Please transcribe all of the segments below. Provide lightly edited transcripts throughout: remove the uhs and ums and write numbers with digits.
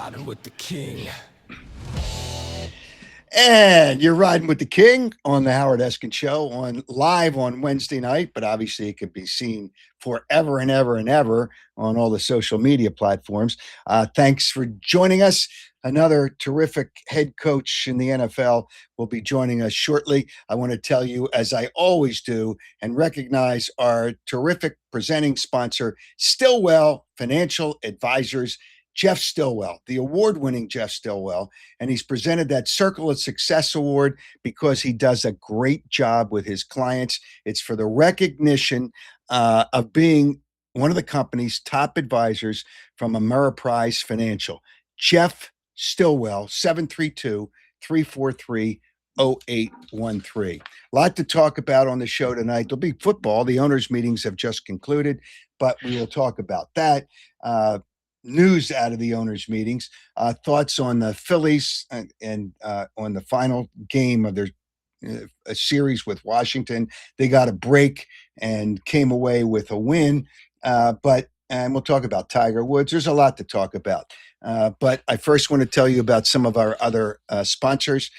riding with the king. And you're riding with the king on the Howard Eskin Show on live on Wednesday night, but obviously it could be seen forever and ever and ever on all the social media platforms. Thanks for joining us. Another terrific head coach in the NFL will be joining us shortly. I want to tell you, as I always do, and recognize our terrific presenting sponsor, Stillwell Financial Advisors. Jeff Stillwell, the award-winning Jeff Stillwell, and he's presented that Circle of Success Award because he does a great job with his clients. It's for the recognition of being one of the company's top advisors from Ameriprise Financial. Jeff Stillwell, 732-343-0813. A lot to talk about on the show tonight. There'll be football. The owners' meetings have just concluded, but we will talk about that. News out of the owners' meetings, thoughts on the Phillies and on the final game of their a series with Washington. They got a break and came away with a win, and we'll talk about Tiger Woods. There's a lot to talk about. But I first want to tell you about some of our other sponsors,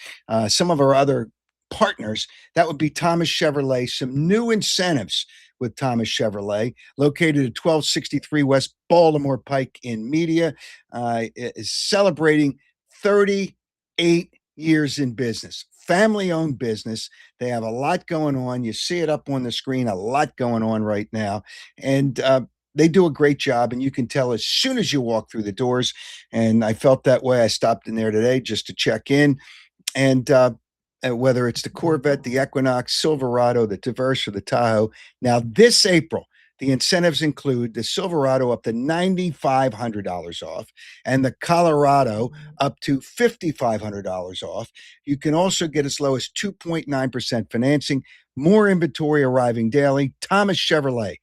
some of our other partners. That would be Thomas Chevrolet, some new incentives with Thomas Chevrolet, located at 1263 West Baltimore Pike in Media, is celebrating 38 years in business. Family-owned business. They have a lot going on. You see it up on the screen, a lot going on right now. And they do a great job, and you can tell as soon as you walk through the doors. And I felt that way. I stopped in there today just to check in. And whether it's the Corvette, the Equinox, Silverado, the Traverse, or the Tahoe. Now, this April, the incentives include the Silverado up to $9,500 off and the Colorado up to $5,500 off. You can also get as low as 2.9% financing, more inventory arriving daily. Thomas Chevrolet,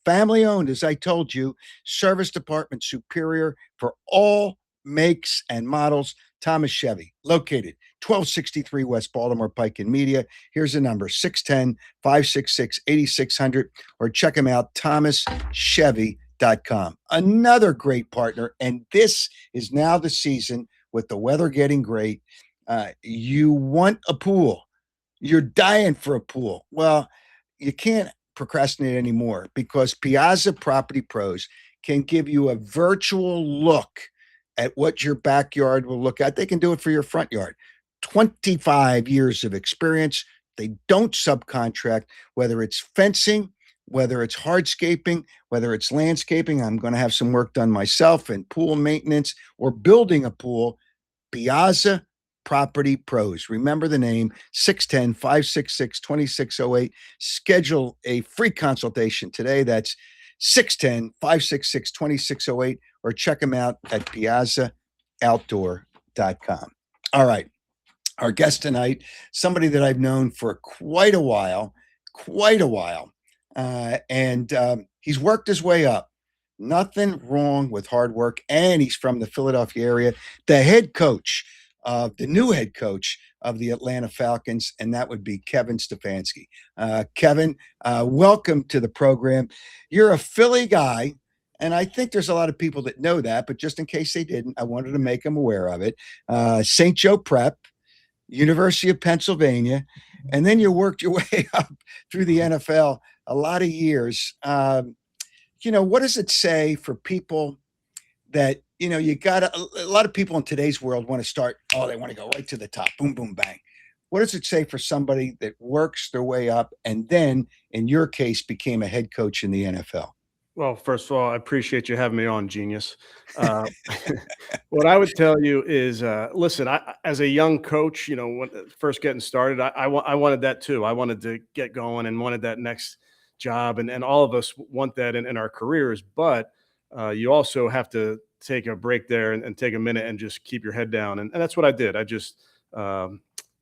family owned, as I told you, service department superior for all makes and models. Thomas Chevy, located 1263 West Baltimore Pike in Media. Here's the number, 610-566-8600, or check them out, thomaschevy.com. Another great partner, and this is now the season with the weather getting great. You want a pool. You're dying for a pool. Well, you can't procrastinate anymore because Piazza Property Pros can give you a virtual look at what your backyard will look at. They can do it for your front yard. 25 years of experience. They don't subcontract, whether it's fencing, whether it's hardscaping, whether it's landscaping. I'm going to have some work done myself, and pool maintenance or building a pool. Piazza Property Pros. Remember the name, 610-566-2608. Schedule a free consultation today. That's 610-566-2608, or check them out at piazzaoutdoor.com. All right. Our guest tonight, somebody that I've known for quite a while, and he's worked his way up. Nothing wrong with hard work, and he's from the Philadelphia area, the new head coach of the Atlanta Falcons, and that would be Kevin Stefanski. Kevin, welcome to the program. You're a Philly guy, and I think there's a lot of people that know that, but just in case they didn't, I wanted to make them aware of it. St. Joe Prep, University of Pennsylvania, and then you worked your way up through the NFL a lot of years. What does it say for people that, you got a lot of people in today's world want to start, they want to go right to the top, boom, boom, bang. What does it say for somebody that works their way up and then, in your case, became a head coach in the NFL? Well, first of all, I appreciate you having me on, Genius. What I would tell you is, listen, as a young coach, when first getting started, I wanted that too. I wanted to get going and wanted that next job. And all of us want that in our careers. But you also have to take a break there and take a minute and just keep your head down. And that's what I did. I just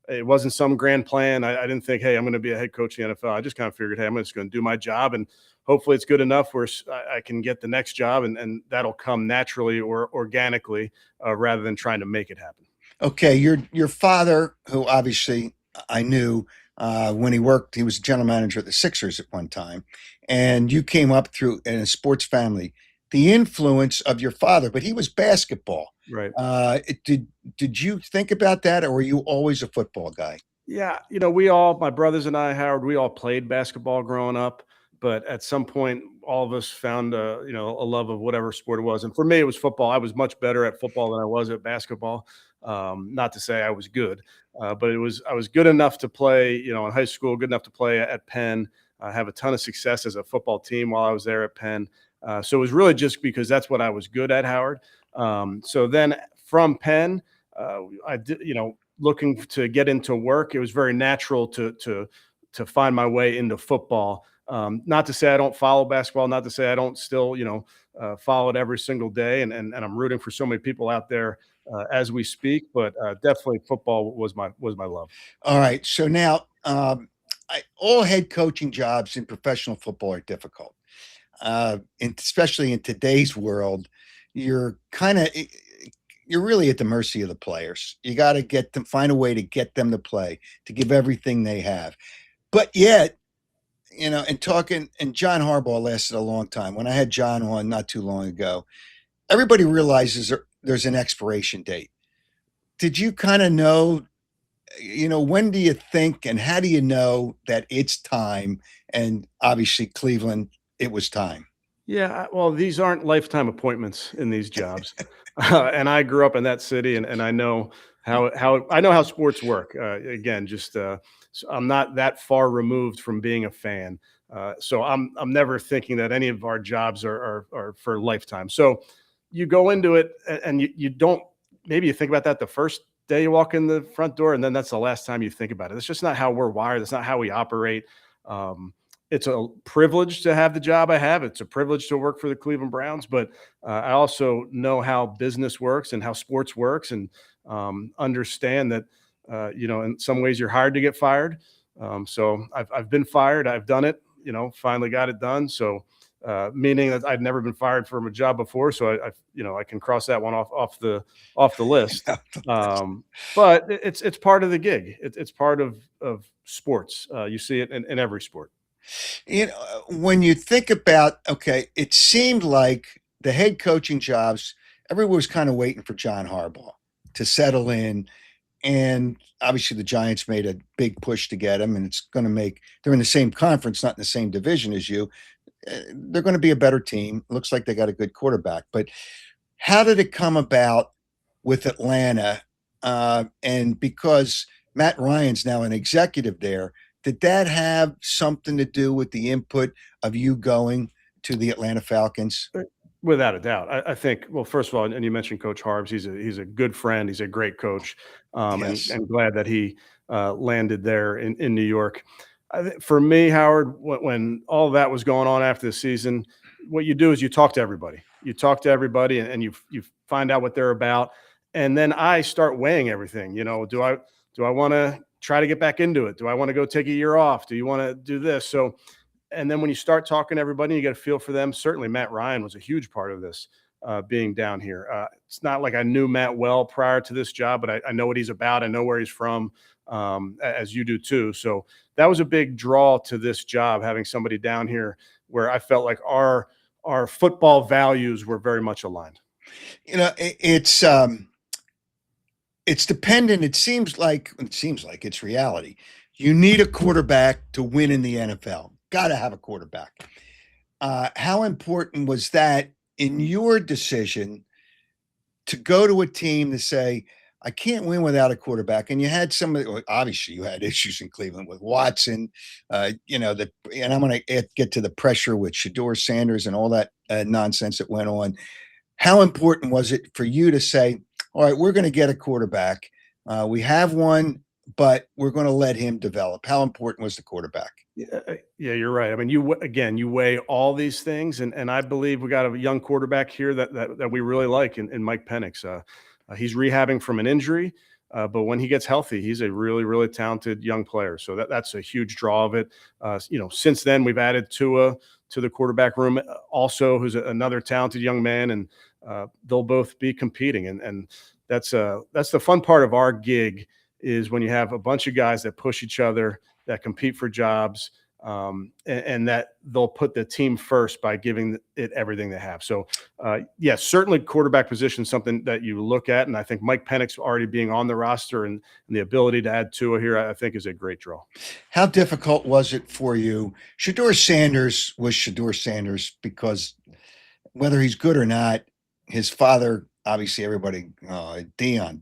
it wasn't some grand plan. I didn't think, hey, I'm going to be a head coach in the NFL. I just kind of figured, hey, I'm just going to do my job, and hopefully it's good enough where I can get the next job, and that'll come naturally or organically rather than trying to make it happen. Okay, your father, who obviously I knew when he was general manager at the Sixers at one time, and you came up through in a sports family. the influence of your father, but he was basketball. Right. Did you think about that, or were you always a football guy? Yeah, my brothers and I, Howard, we all played basketball growing up, but at some point, all of us found a love of whatever sport it was. And for me, it was football. I was much better at football than I was at basketball. Not to say I was good, but I was good enough to play, in high school, good enough to play at Penn. I have a ton of success as a football team while I was there at Penn. So it was really just because that's what I was good at, Howard. So then from Penn, I did, looking to get into work, it was very natural to find my way into football. Not to say I don't follow basketball, not to say I don't still, follow it every single day, and I'm rooting for so many people out there as we speak. But definitely, football was my love. All right. So now, all head coaching jobs in professional football are difficult, and especially in today's world. You're kind of you're really at the mercy of the players. You got to get them, find a way to get them to play, to give everything they have. But yet, and John Harbaugh lasted a long time. When I had John on not too long ago, everybody realizes there's an expiration date. Did you kind of know, when do you think and how do you know that it's time? And obviously, Cleveland, it was time. Yeah, well, these aren't lifetime appointments in these jobs, and I grew up in that city, and I know how sports work. Again, just so I'm not that far removed from being a fan, so I'm never thinking that any of our jobs are for lifetime. So you go into it, and you don't, maybe you think about that the first day you walk in the front door, and then that's the last time you think about it. It's just not how we're wired. It's not how we operate. It's a privilege to have the job I have. It's a privilege to work for the Cleveland Browns, but I also know how business works and how sports works, and understand that in some ways you're hired to get fired. So I've been fired. I've done it. Finally got it done. So meaning that I'd never been fired from a job before. So I can cross that one off the list. But it's part of the gig. It's part of sports. You see it in every sport. When you think about, okay, it seemed like the head coaching jobs, everyone was kind of waiting for John Harbaugh to settle in. And obviously the Giants made a big push to get him, and they're in the same conference, not in the same division as you. They're going to be a better team. Looks like they got a good quarterback. But how did it come about with Atlanta? And because Matt Ryan's now an executive there, did that have something to do with the input of you going to the Atlanta Falcons? Without a doubt. I think, well, first of all, and you mentioned Coach Harbs, he's a good friend. He's a great coach. Yes. And glad that he landed there in New York. For me, Howard, when all that was going on after the season, what you do is you talk to everybody. You talk to everybody, and you find out what they're about. And then I start weighing everything. Do I want to try to get back into it? Do I want to go take a year off? Do you want to do this? So, and then when you start talking to everybody, you get a feel for them. Certainly Matt Ryan was a huge part of this, being down here. It's not like I knew Matt well prior to this job, but I know what he's about. I know where he's from, as you do too. So that was a big draw to this job, having somebody down here where I felt like our football values were very much aligned. It's dependent. It seems like it's reality. You need a quarterback to win in the NFL. Got to have a quarterback. How important was that in your decision to go to a team to say, I can't win without a quarterback? And you had obviously you had issues in Cleveland with Watson, and I'm going to get to the pressure with Shedeur Sanders and all that nonsense that went on. How important was it for you to say, all right, we're going to get a quarterback. We have one, but we're going to let him develop? How important was the quarterback? Yeah, you're right. I mean, you weigh all these things, and I believe we got a young quarterback here that we really like in Mike Penix. He's rehabbing from an injury, but when he gets healthy, he's a really, really talented young player. So that's a huge draw of it. Since then we've added Tua to the quarterback room, also, who's another talented young man, and they'll both be competing. And that's the fun part of our gig, is when you have a bunch of guys that push each other, that compete for jobs. and that they'll put the team first by giving it everything they have. So, yes, certainly quarterback position is something that you look at, and I think Mike Penix already being on the roster and the ability to add Tua here, I think is a great draw. How difficult was it for you? Shedeur Sanders was Shedeur Sanders because whether he's good or not, his father, obviously everybody, Dion.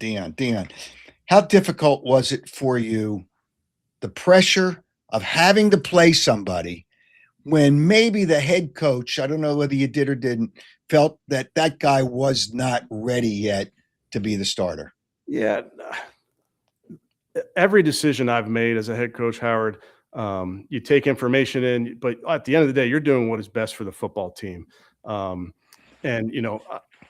How difficult was it for you, the pressure of having to play somebody when maybe the head coach, I don't know whether you did or didn't, felt that that guy was not ready yet to be the starter? Yeah. Every decision I've made as a head coach, Howard, you take information in, but at the end of the day, you're doing what is best for the football team. And,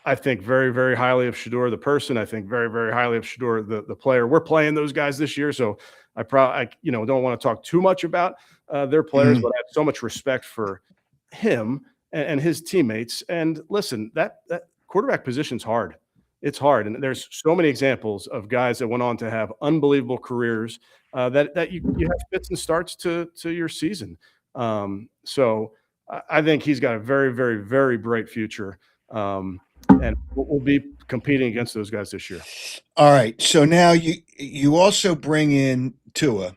I think very, very highly of Shedeur, the person. I think very, very highly of Shedeur, the player. We're playing those guys this year, so I don't want to talk too much about their players, but I have so much respect for him and his teammates. And listen, that quarterback position's hard. It's hard, and there's so many examples of guys that went on to have unbelievable careers that you have fits and starts to your season. So I think he's got a very, very, very bright future. And we'll be competing against those guys this year. All right. So now you also bring in Tua,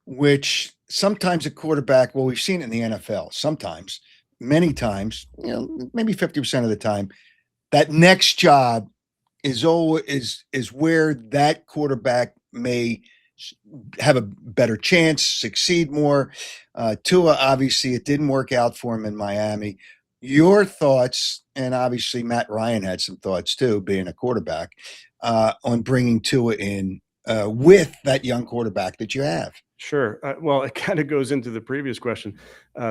which sometimes a quarterback, well, we've seen it in the NFL, sometimes, many times, maybe 50% of the time, that next job is where that quarterback may have a better chance, succeed more. Tua, obviously, it didn't work out for him in Miami. Your thoughts, and obviously Matt Ryan had some thoughts too, being a quarterback, on bringing Tua in with that young quarterback that you have. Sure. Well, it kind of goes into the previous question.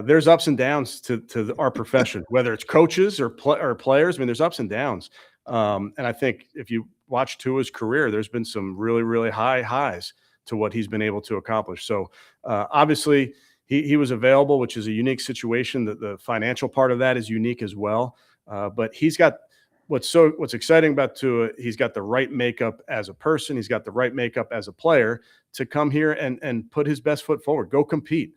There's ups and downs to our profession, whether it's coaches or players. I mean, there's ups and downs. And I think if you watch Tua's career, there's been some really, really high highs to what he's been able to accomplish. So obviously he was available, which is a unique situation. The financial part of that is unique as well. But he's got what's exciting about Tua. He's got the right makeup as a person. He's got the right makeup as a player to come here and put his best foot forward. Go compete.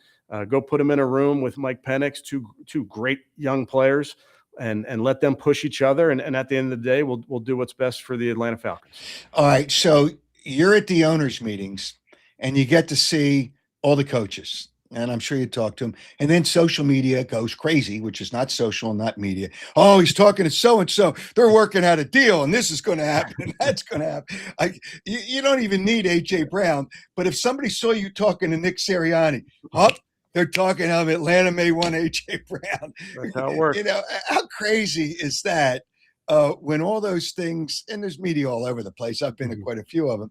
Go put him in a room with Mike Penix, two great young players, and let them push each other. And at the end of the day, we'll do what's best for the Atlanta Falcons. All right. So you're at the owners' meetings, and you get to see all the coaches. And I'm sure you talk to them. And then social media goes crazy, which is not social and not media. Oh, he's talking to so-and-so. They're working out a deal, and this is going to happen, and that's going to happen. You don't even need A.J. Brown. But if somebody saw you talking to Nick Sirianni, they're talking how Atlanta may want A.J. Brown. That's how it works. How crazy is that when all those things, and there's media all over the place. I've been to quite a few of them,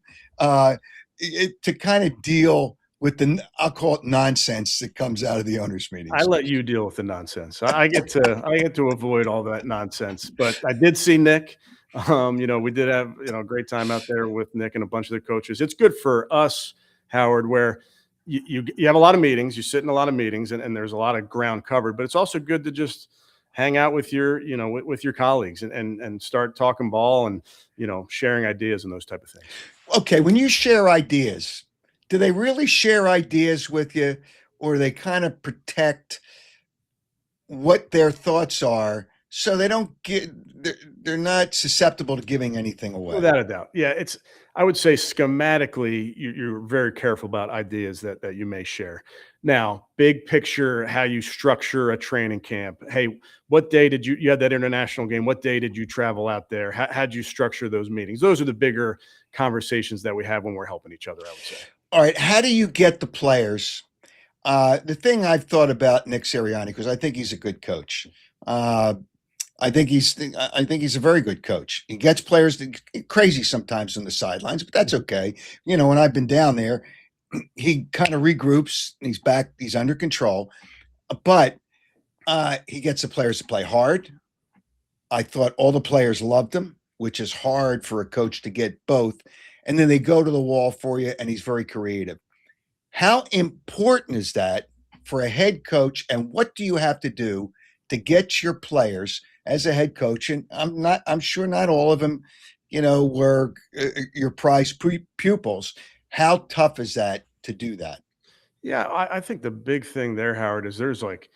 to kind of deal with I'll call it nonsense that comes out of the owners' meetings. I let you deal with the nonsense. I get to avoid all that nonsense. But I did see Nick. We did have a great time out there with Nick and a bunch of the coaches. It's good for us, Howard, where you have a lot of meetings. You sit in a lot of meetings, and there's a lot of ground covered. But it's also good to just hang out with your with your colleagues and start talking ball and sharing ideas and those type of things. Okay, when you share ideas, do they really share ideas with you, or they kind of protect what their thoughts are so they don't they're not susceptible to giving anything away? Without a doubt. Yeah, I would say schematically, you're very careful about ideas that you may share. Now, big picture, how you structure a training camp. Hey, what day did you had that international game? What day did you travel out there? How'd you structure those meetings? Those are the bigger conversations that we have when we're helping each other, I would say. All right. How do you get the players? The thing I've thought about Nick Sirianni, because I think he's a good coach. I think he's a very good coach. He gets players crazy sometimes on the sidelines, but that's okay. When I've been down there, he kind of regroups. He's back. He's under control, but he gets the players to play hard. I thought all the players loved him, which is hard for a coach to get both. And then they go to the wall for you, and he's very creative. How important is that for a head coach, and what do you have to do to get your players as a head coach? And I'm sure not all of them, were your prized pupils. How tough is that to do that? Yeah, I think the big thing there, Howard, is there's like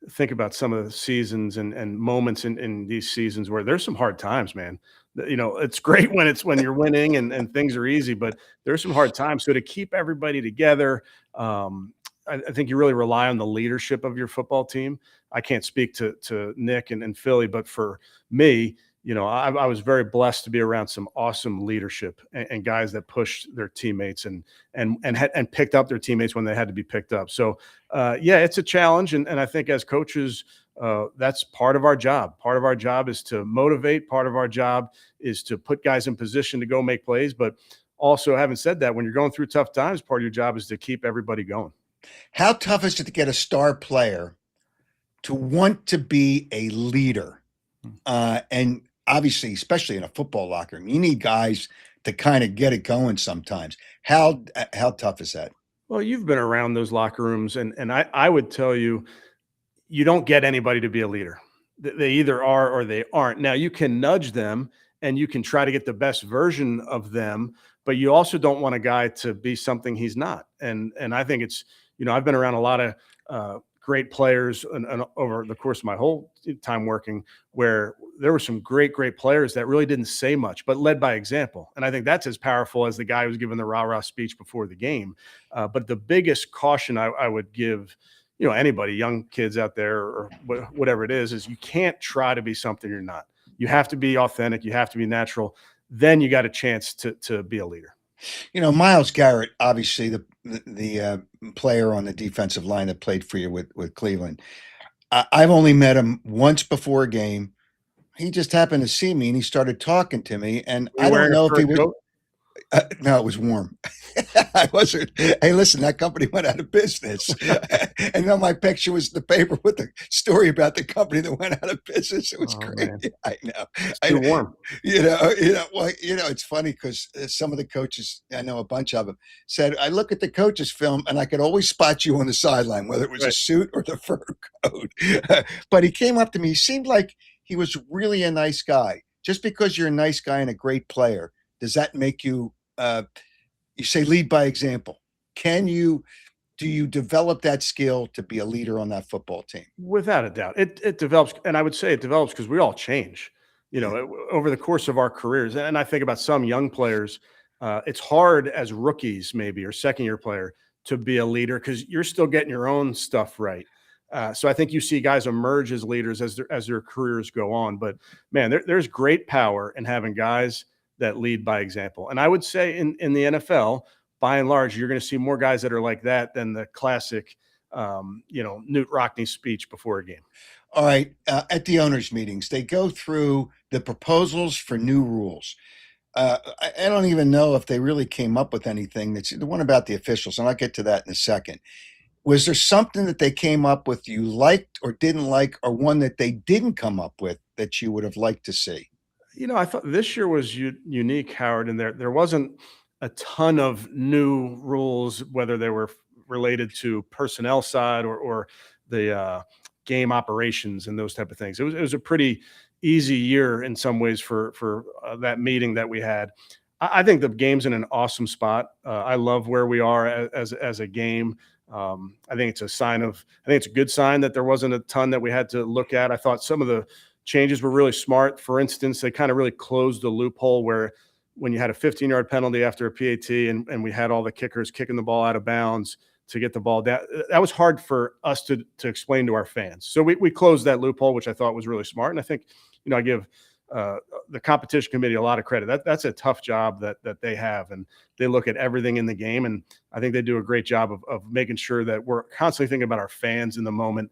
think about some of the seasons and moments in these seasons where there's some hard times, man. It's great when you're winning and things are easy, but there's some hard times. So to keep everybody together, I think you really rely on the leadership of your football team. I can't speak to Nick and Philly, but for me, I was very blessed to be around some awesome leadership and guys that pushed their teammates and picked up their teammates when they had to be picked up. So yeah, it's a challenge, and I think as coaches, that's part of our job. Part of our job is to motivate. Part of our job is to put guys in position to go make plays. But also, having said that, when you're going through tough times, part of your job is to keep everybody going. How tough is it to get a star player to want to be a leader? And obviously, especially in a football locker room, you need guys to kind of get it going sometimes. How tough is that? Well, you've been around those locker rooms, and I would tell you, you don't get anybody to be a leader. They either are or they aren't. Now, you can nudge them and you can try to get the best version of them, but you also don't want a guy to be something he's not. And I think it's, I've been around a lot of great players and over the course of my whole time working, where there were some great players that really didn't say much, but led by example. And I think that's as powerful as the guy who's giving the rah-rah speech before the game. But the biggest caution I would give, anybody, young kids out there or whatever it is you can't try to be something you're not. You have to be authentic. You have to be natural. Then you got a chance to be a leader. Myles Garrett, obviously the player on the defensive line that played for you with Cleveland. I've only met him once before a game. He just happened to see me and he started talking to me, and I don't know if he was. No, it was warm. I wasn't. Hey, listen, that company went out of business. And then my picture was in the paper with the story about the company that went out of business. It was crazy. Man. I know. It's too warm. Well, it's funny because some of the coaches, I know a bunch of them, said, I look at the coaches' film and I could always spot you on the sideline, whether it was a suit or the fur coat. But he came up to me. He seemed like he was really a nice guy. Just because you're a nice guy and a great player, does that make you, you say lead by example? Do you develop that skill to be a leader on that football team? Without a doubt, it develops. And I would say it develops because we all change, over the course of our careers. And I think about some young players, it's hard as rookies maybe or second year player to be a leader because you're still getting your own stuff right. So I think you see guys emerge as leaders as their careers go on. But man, there's great power in having guys that lead by example. And I would say in the NFL, by and large, you're going to see more guys that are like that than the classic, Newt Rockney speech before a game. All right. At the owners' meetings, they go through the proposals for new rules. I don't even know if they really came up with anything. That's the one about the officials, and I'll get to that in a second. Was there something that they came up with you liked or didn't like, or one that they didn't come up with that you would have liked to see? I thought this year was unique, Howard, and there wasn't a ton of new rules, whether they were related to personnel side or the game operations and those type of things. It was a pretty easy year in some ways for that meeting that we had. I think the game's in an awesome spot. I love where we are as a game. I think it's a good sign that there wasn't a ton that we had to look at. I thought some of the changes were really smart. For instance, they kind of really closed the loophole where when you had a 15-yard penalty after a PAT and we had all the kickers kicking the ball out of bounds to get the ball down, that was hard for us to explain to our fans. So we closed that loophole, which I thought was really smart. And I think, I give the competition committee a lot of credit. That's a tough job that they have, and they look at everything in the game, and I think they do a great job of making sure that we're constantly thinking about our fans in the moment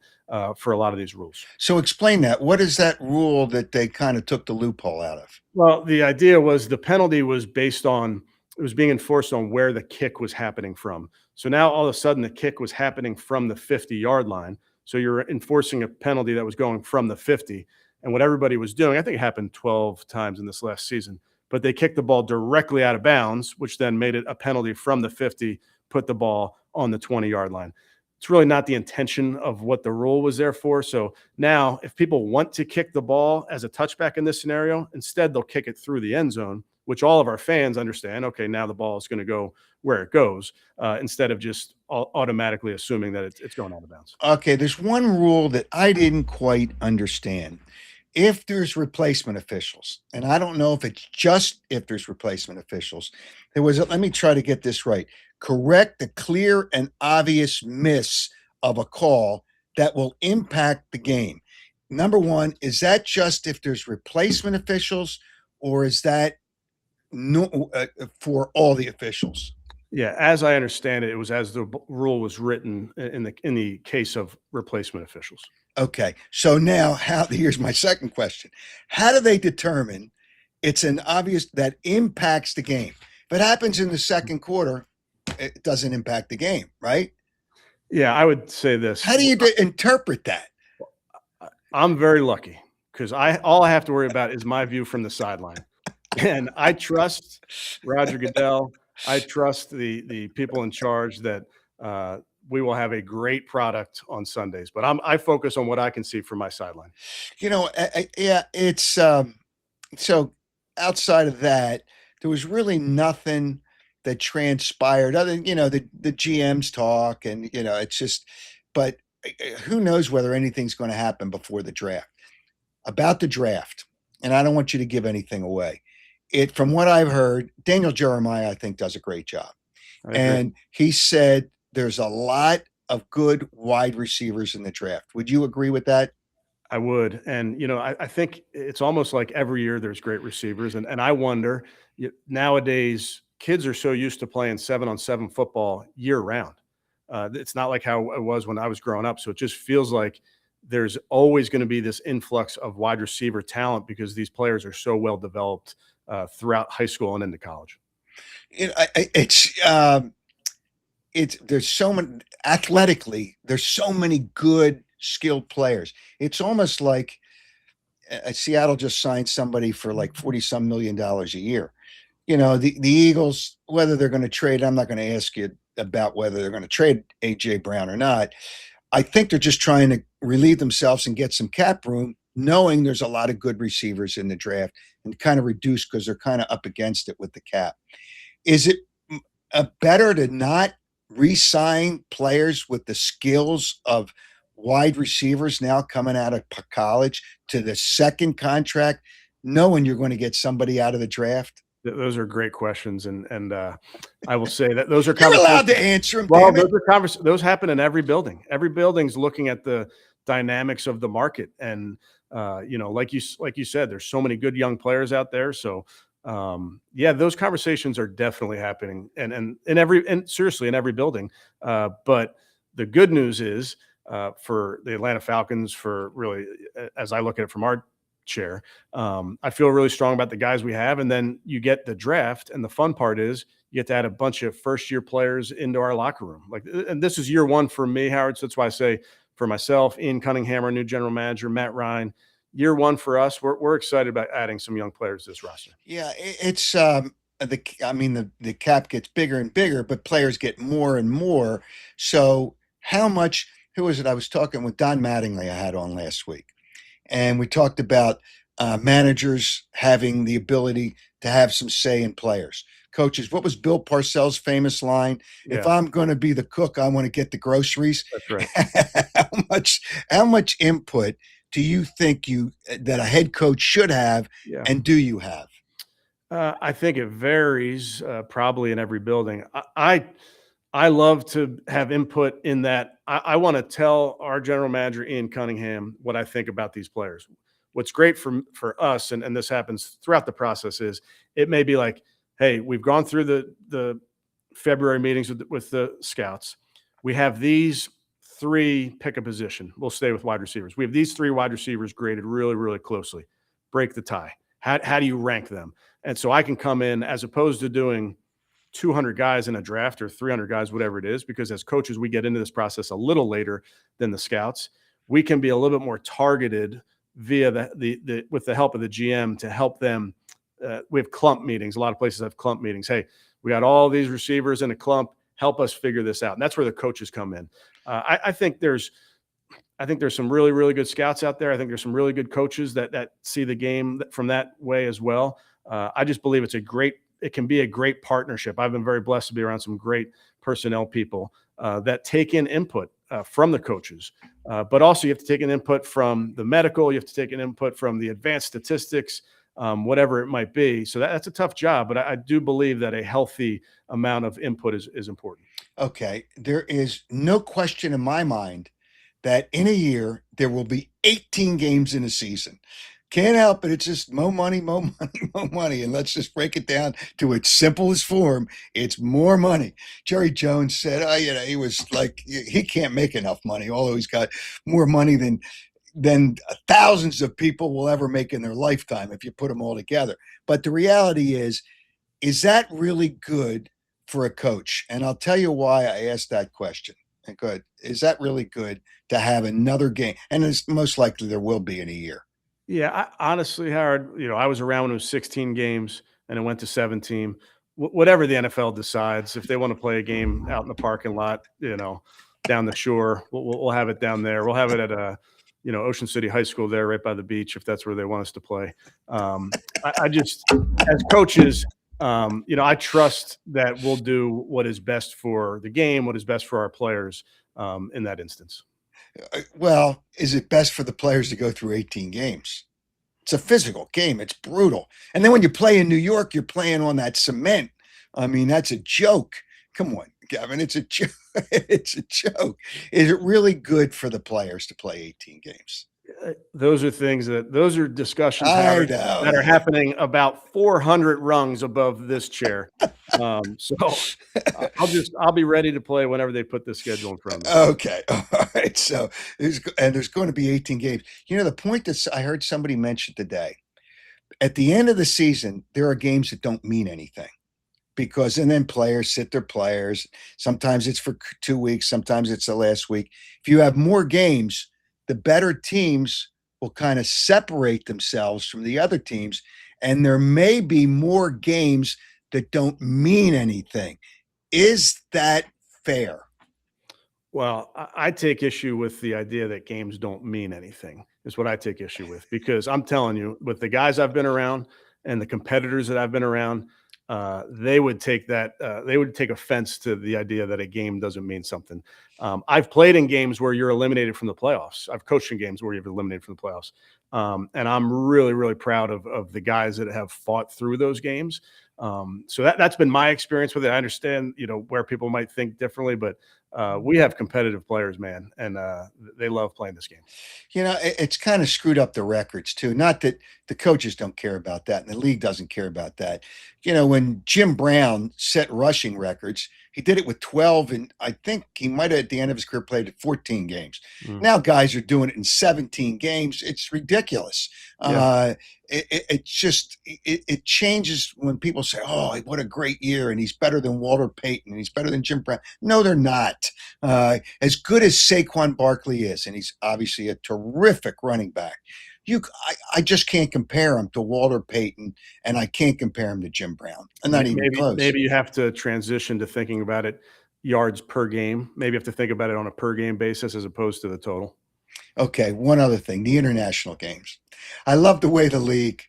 for a lot of these rules. So explain that. What is that rule that they kind of took the loophole out of? Well, the idea was the penalty was it was being enforced on where the kick was happening from. So now all of a sudden the kick was happening from the 50-yard line. So you're enforcing a penalty that was going from the 50. And what everybody was doing, I think it happened 12 times in this last season, but they kicked the ball directly out of bounds, which then made it a penalty from the 50, put the ball on the 20-yard line. It's really not the intention of what the rule was there for. So now if people want to kick the ball as a touchback in this scenario, instead they'll kick it through the end zone, which all of our fans understand. Okay, now the ball is going to go where it goes, instead of just automatically assuming that it's going out of bounds. Okay, there's one rule that I didn't quite understand. If there's replacement officials, and I don't know if it's just if there's replacement officials, let me try to get this right. Correct the clear and obvious miss of a call that will impact the game. Number one, is that just if there's replacement officials, or is that for all the officials? Yeah, as I understand it, it was as the rule was written in the case of replacement officials. Okay, so now here's my second question. How do they determine it's an obvious that impacts the game? If it happens in the second quarter, it doesn't impact the game, right? Yeah, I would say this. How do you interpret that? I'm very lucky because all I have to worry about is my view from the sideline. And I trust Roger Goodell. I trust the people in charge that we will have a great product on Sundays. But I focus on what I can see from my sideline. Yeah, it's so outside of that, there was really nothing that transpired other than, the GM's talk, and, it's just, but who knows whether anything's going to happen before the draft. About the draft, and I don't want you to give anything away. From what I've heard, Daniel Jeremiah, I think, does a great job. And he said there's a lot of good wide receivers in the draft. Would you agree with that? I would. And, I think it's almost like every year there's great receivers. And I wonder, nowadays, kids are so used to playing 7-on-7 football year round. It's not like how it was when I was growing up. So it just feels like there's always going to be this influx of wide receiver talent because these players are so well developed throughout high school and into college. There's so many athletically, there's so many good skilled players. It's almost like Seattle just signed somebody for like $40-some million a year. The Eagles, whether they're going to trade, I'm not going to ask you about whether they're going to trade A.J. Brown or not. I think they're just trying to relieve themselves and get some cap room, knowing there's a lot of good receivers in the draft, and kind of reduce because they're kind of up against it with the cap. Is it better to not re-sign players with the skills of wide receivers now coming out of college to the second contract, knowing you're going to get somebody out of the draft? Those are great questions, and I will say that those are You're allowed to answer them. Well, those happen in every building. Every building's looking at the dynamics of the market, and like you said, there's so many good young players out there. So yeah, those conversations are definitely happening, and seriously in every building. But the good news is for the Atlanta Falcons, for really, as I look at it from our chair, I feel really strong about the guys we have. And then you get the draft, and the fun part is you get to add a bunch of first-year players into our locker room. And this is year one for me, Howard. So that's why I say for myself, Ian Cunningham, our new general manager, Matt Ryan, year one for us. We're excited about adding some young players to this roster. Yeah, it's the cap gets bigger and bigger, but players get more and more. So how much? Who was it? I was talking with Don Mattingly. I had on last week. And we talked about managers having the ability to have some say in players. Coaches, what was Bill Parcells' famous line? Yeah. If I'm going to be the cook, I want to get the groceries. That's right. How much input do you think that a head coach should have, and do you have? I think it varies probably in every building. I love to have input in that. I want to tell our general manager, Ian Cunningham, what I think about these players. What's great for us, and this happens throughout the process, is it may be like, hey, we've gone through the February meetings with the scouts. We have these three, pick a position. We'll stay with wide receivers. We have these three wide receivers graded really, really closely. Break the tie. How do you rank them? And so I can come in, as opposed to doing 200 guys in a draft or 300 guys, whatever it is, because as coaches, we get into this process a little later than the scouts. We can be a little bit more targeted via with the help of the GM to help them. We have clump meetings. A lot of places have clump meetings. Hey, we got all these receivers in a clump. Help us figure this out. And that's where the coaches come in. I think there's some really, really good scouts out there. I think there's some really good coaches that see the game from that way as well. I just believe it can be a great partnership. I've been very blessed to be around some great personnel people that take in input from the coaches, but also you have to take an input from the medical. You have to take an input from the advanced statistics, whatever it might be. So that's a tough job, but I do believe that a healthy amount of input is important. Okay. There is no question in my mind that in a year there will be 18 games in a season. Can't help it. It's just more money, more money, more money. And let's just break it down to its simplest form. It's more money. Jerry Jones said, he was like, he can't make enough money, although he's got more money than thousands of people will ever make in their lifetime if you put them all together. But the reality is that really good for a coach? And I'll tell you why I asked that question. Good. Is that really good to have another game? And it's most likely there will be in a year. Yeah, honestly, Howard, I was around when it was 16 games and it went to 17. Whatever the NFL decides, if they want to play a game out in the parking lot, down the shore, we'll have it down there. We'll have it at Ocean City High School there, right by the beach, if that's where they want us to play. I just, as coaches, I trust that we'll do what is best for the game, what is best for our players in that instance. Well, is it best for the players to go through 18 games? It's a physical game. It's brutal. And then when you play in New York, you're playing on that cement. I mean, that's a joke. Come on, Gavin. It's a joke. It's a joke. Is it really good for the players to play 18 games? Those are discussions I Howard, know. that are happening about 400 rungs above this chair. So I'll be ready to play whenever they put the schedule in front of me. Okay. All right. So there's going to be 18 games. The point that I heard somebody mention today, at the end of the season, there are games that don't mean anything and then players sit their players. Sometimes it's for 2 weeks. Sometimes it's the last week. If you have more games, the better teams will kind of separate themselves from the other teams. And there may be more games that don't mean anything. Is that fair? Well, I take issue with the idea that games don't mean anything, is what I take issue with, because I'm telling you, with the guys I've been around and the competitors that I've been around, they would take offense to the idea that a game doesn't mean something. I've played in games where you're eliminated from the playoffs. I've coached in games where you're eliminated from the playoffs. And I'm really, really proud of the guys that have fought through those games. So that's been my experience with it. I understand, where people might think differently, but we have competitive players, man, and they love playing this game. It's kind of screwed up the records too. Not that the coaches don't care about that and the league doesn't care about that. When Jim Brown set rushing records, he did it with 12, and I think he might have at the end of his career played at 14 games. Now guys are doing it in 17 games. It's ridiculous. Yeah. It changes when people say, "Oh, what a great year, and he's better than Walter Payton, and he's better than Jim Brown." No, they're not. As good as Saquon Barkley is, and he's obviously a terrific running back, I just can't compare him to Walter Payton, and I can't compare him to Jim Brown. I'm not even close. Maybe you have to transition to thinking about it yards per game. Maybe you have to think about it on a per game basis as opposed to the total. Okay, one other thing, the international games. I love the way the league,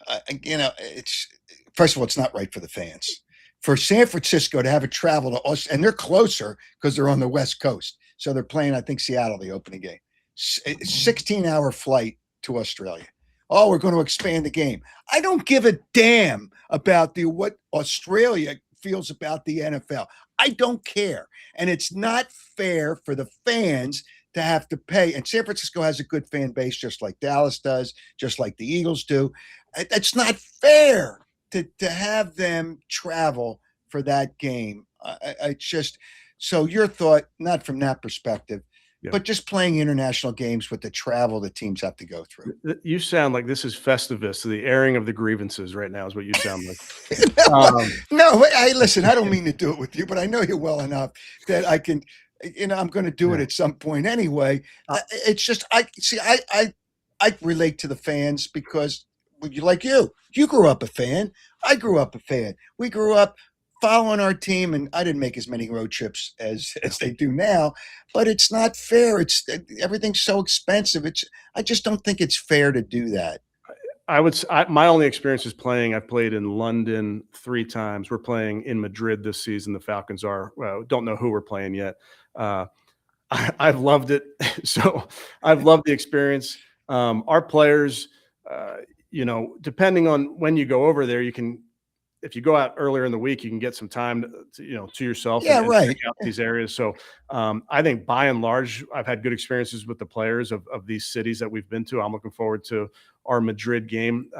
it's first of all, it's not right for the fans. For San Francisco to have it travel to us, and they're closer because they're on the West Coast. So they're playing, I think, Seattle, the opening game. 16-hour flight to Australia. Oh, we're going to expand the game. I don't give a damn about what Australia feels about the NFL. I don't care. And it's not fair for the fans to have to pay. And San Francisco has a good fan base, just like Dallas does, just like the Eagles do. It's not fair to have them travel for that game. So your thought, not from that perspective, Yeah. but just playing international games with the travel the teams have to go through. You sound like this is Festivus, the airing of the grievances right now is what you sound like. No, hey, listen, I don't mean to do it with you, but I know you well enough that I can, I'm going to do it at some point anyway. It's just, I relate to the fans because you grew up a fan. I grew up a fan. We grew up following our team, and I didn't make as many road trips as they do now, but it's not fair. Everything's so expensive. I just don't think it's fair to do that. my only experience is playing. I've played in London 3 times. We're playing in Madrid this season. The Falcons are. Well, don't know who we're playing yet. I've loved it. So I've loved the experience. Our players, depending on when you go over there, if you go out earlier in the week, you can get some time to yourself Yeah, and check right. out these areas. So I think by and large, I've had good experiences with the players of these cities that we've been to. I'm looking forward to our Madrid game.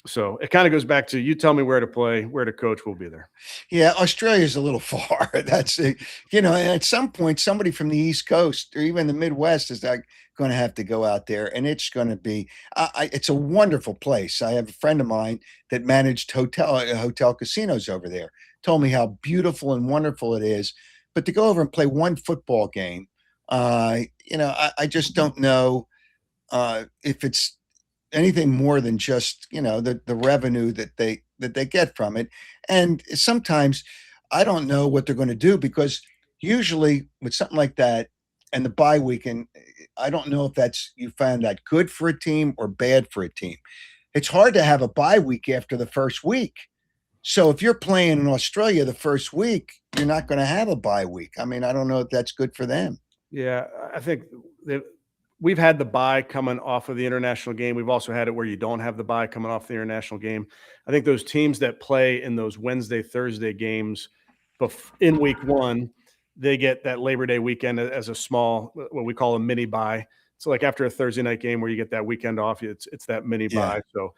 So it kind of goes back to, you tell me where to play, where to coach, we'll be there. Yeah, Australia's a little far. That's it. And at some point, somebody from the East Coast or even the Midwest is like going to have to go out there, and it's going to be. It's a wonderful place. I have a friend of mine that managed hotel casinos over there. Told me how beautiful and wonderful it is, but to go over and play one football game, I just don't know if it's anything more than just the revenue that they get from it. And sometimes I don't know what they're going to do, because usually with something like that and the bye weekend, I don't know if you found that good for a team or bad for a team. It's hard to have a bye week after the first week. So if you're playing in Australia the first week, you're not going to have a bye week. I mean, I don't know if that's good for them. Yeah, I think we've had the bye coming off of the international game. We've also had it where you don't have the bye coming off the international game. I think those teams that play in those Wednesday, Thursday games in week 1, they get that Labor Day weekend as a small, what we call a mini bye. So like after a Thursday night game where you get that weekend off, it's that mini bye. So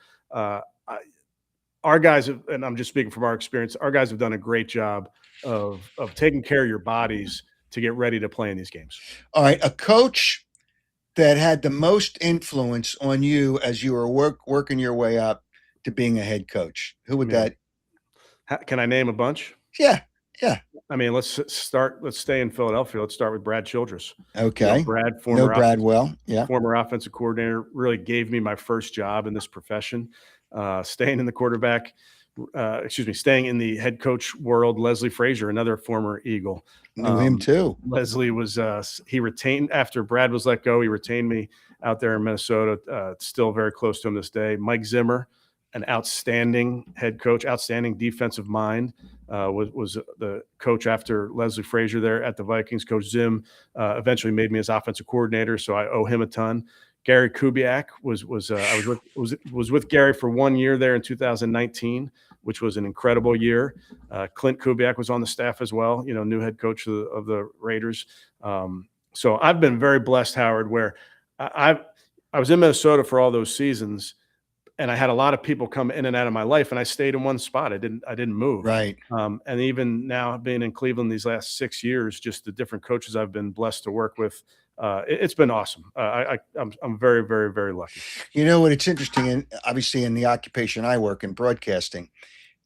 our guys and I'm just speaking from our experience, our guys have done a great job of taking care of your bodies to get ready to play in these games. All right, a coach that had the most influence on you as you were working your way up to being a head coach, who would that? Can I name a bunch? Yeah. I mean, let's stay in Philadelphia. Let's start with Brad Childress. Okay. Brad, former offensive coordinator, really gave me my first job in this profession. Staying in the head coach world. Leslie Frazier, another former Eagle. Knew him too. Leslie was, he retained, after Brad was let go, he retained me out there in Minnesota, still very close to him this day. Mike Zimmer, an outstanding head coach, outstanding defensive mind, was the coach after Leslie Frazier there at the Vikings. Coach Zim eventually made me his offensive coordinator, so I owe him a ton. Gary Kubiak was with Gary for 1 year there in 2019, which was an incredible year. Clint Kubiak was on the staff as well, new head coach of the Raiders. So I've been very blessed, Howard, where I was in Minnesota for all those seasons, and I had a lot of people come in and out of my life, and I stayed in one spot. I didn't move. Right. And even now, being in Cleveland these last 6 years, just the different coaches I've been blessed to work with, it's been awesome. I'm very, very, very lucky. You know what? It's interesting, and obviously in the occupation I work in, broadcasting,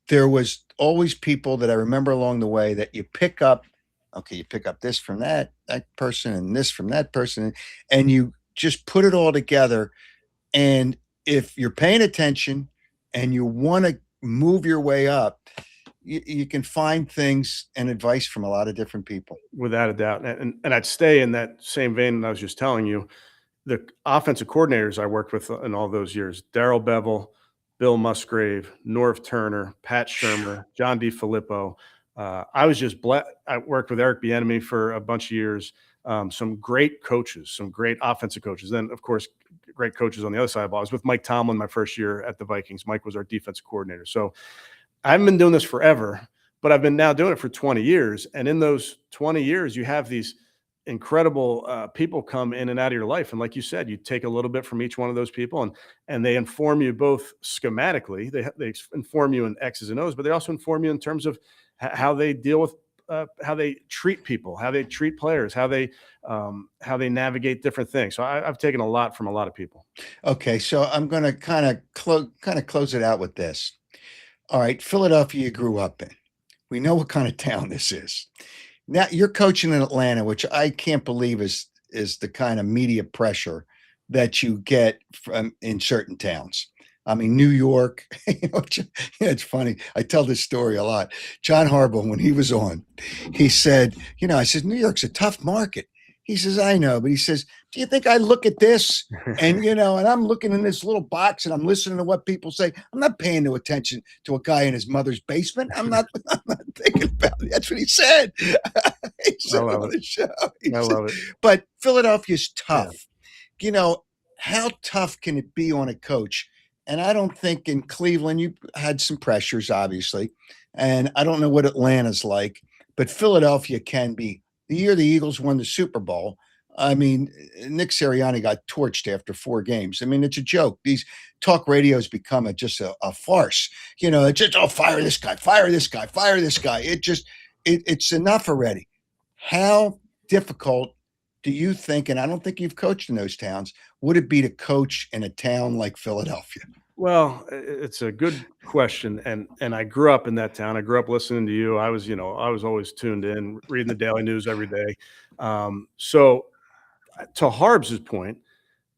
there was always people that I remember along the way that you pick up. Okay, you pick up this from that person and this from that person, and you just put it all together. And if you're paying attention and you want to move your way up, you can find things and advice from a lot of different people. Without a doubt. And I'd stay in that same vein that I was just telling you. The offensive coordinators I worked with in all those years, Darrell Bevel, Bill Musgrave, Norv Turner, Pat Shermer, John DeFilippo. I was just blessed. I worked with Eric Bieniemy for a bunch of years. Some great coaches, some great offensive coaches. Then, of course, great coaches on the other side of the ball. I was with Mike Tomlin my first year at the Vikings. Mike was our defensive coordinator. So I haven't been doing this forever, but I've been now doing it for 20 years. And in those 20 years, you have these incredible people come in and out of your life. And like you said, you take a little bit from each one of those people, and they inform you both schematically. They inform you in X's and O's, but they also inform you in terms of how they deal with how they treat people, how they treat players, how they navigate different things. So I've taken a lot from a lot of people. Okay, so I'm going to kind of close it out with this. All right, Philadelphia you grew up in. We know what kind of town this is. Now you're coaching in Atlanta, which I can't believe is the kind of media pressure that you get from in certain towns. I mean, New York, it's funny. I tell this story a lot. John Harbaugh, when he was on, he said, I said, New York's a tough market. He says, I know, but he says, do you think I look at this and, and I'm looking in this little box and I'm listening to what people say. I'm not paying no attention to a guy in his mother's basement. I'm not thinking about it. That's what he said. He said I love on the show. I love it. But Philadelphia's tough. Yeah. How tough can it be on a coach? And I don't think in Cleveland, you had some pressures, obviously. And I don't know what Atlanta's like, but Philadelphia can be. The year the Eagles won the Super Bowl, I mean, Nick Sirianni got torched after 4 games. I mean, it's a joke. These talk radios become just a farce. It's just, fire this guy, fire this guy, fire this guy. It's enough already. How difficult do you think, and I don't think you've coached in those towns, would it be to coach in a town like Philadelphia? Well, it's a good question, and I grew up in that town. I grew up listening to you. I was always tuned in, reading the daily news every day. So, to Harbs's point,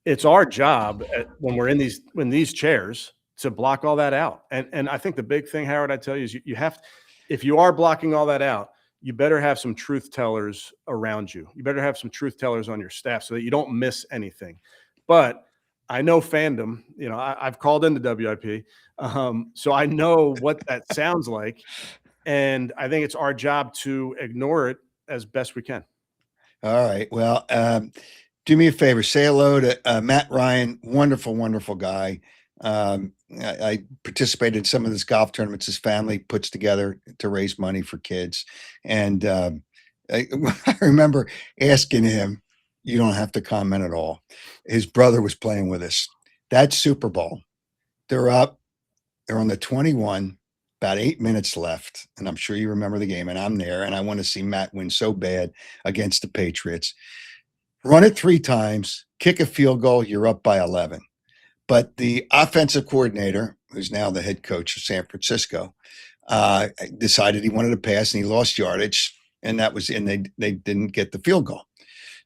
it's our job when we're in these chairs to block all that out. And I think the big thing, Howard, I tell you, is you have, if you are blocking all that out, you better have some truth tellers around you. You better have some truth tellers on your staff so that you don't miss anything. But I know fandom, I've called into WIP. So I know what that sounds like. And I think it's our job to ignore it as best we can. All right. Well, do me a favor. Say hello to Matt Ryan. Wonderful, wonderful guy. I participated in some of his golf tournaments his family puts together to raise money for kids. And I remember asking him, you don't have to comment at all. His brother was playing with us. That Super Bowl, they're up. They're on the 21, about 8 minutes left. And I'm sure you remember the game. And I'm there. And I want to see Matt win so bad against the Patriots. Run it 3 times, kick a field goal, you're up by 11. But the offensive coordinator, who's now the head coach of San Francisco, decided he wanted to pass and he lost yardage. And they didn't get the field goal.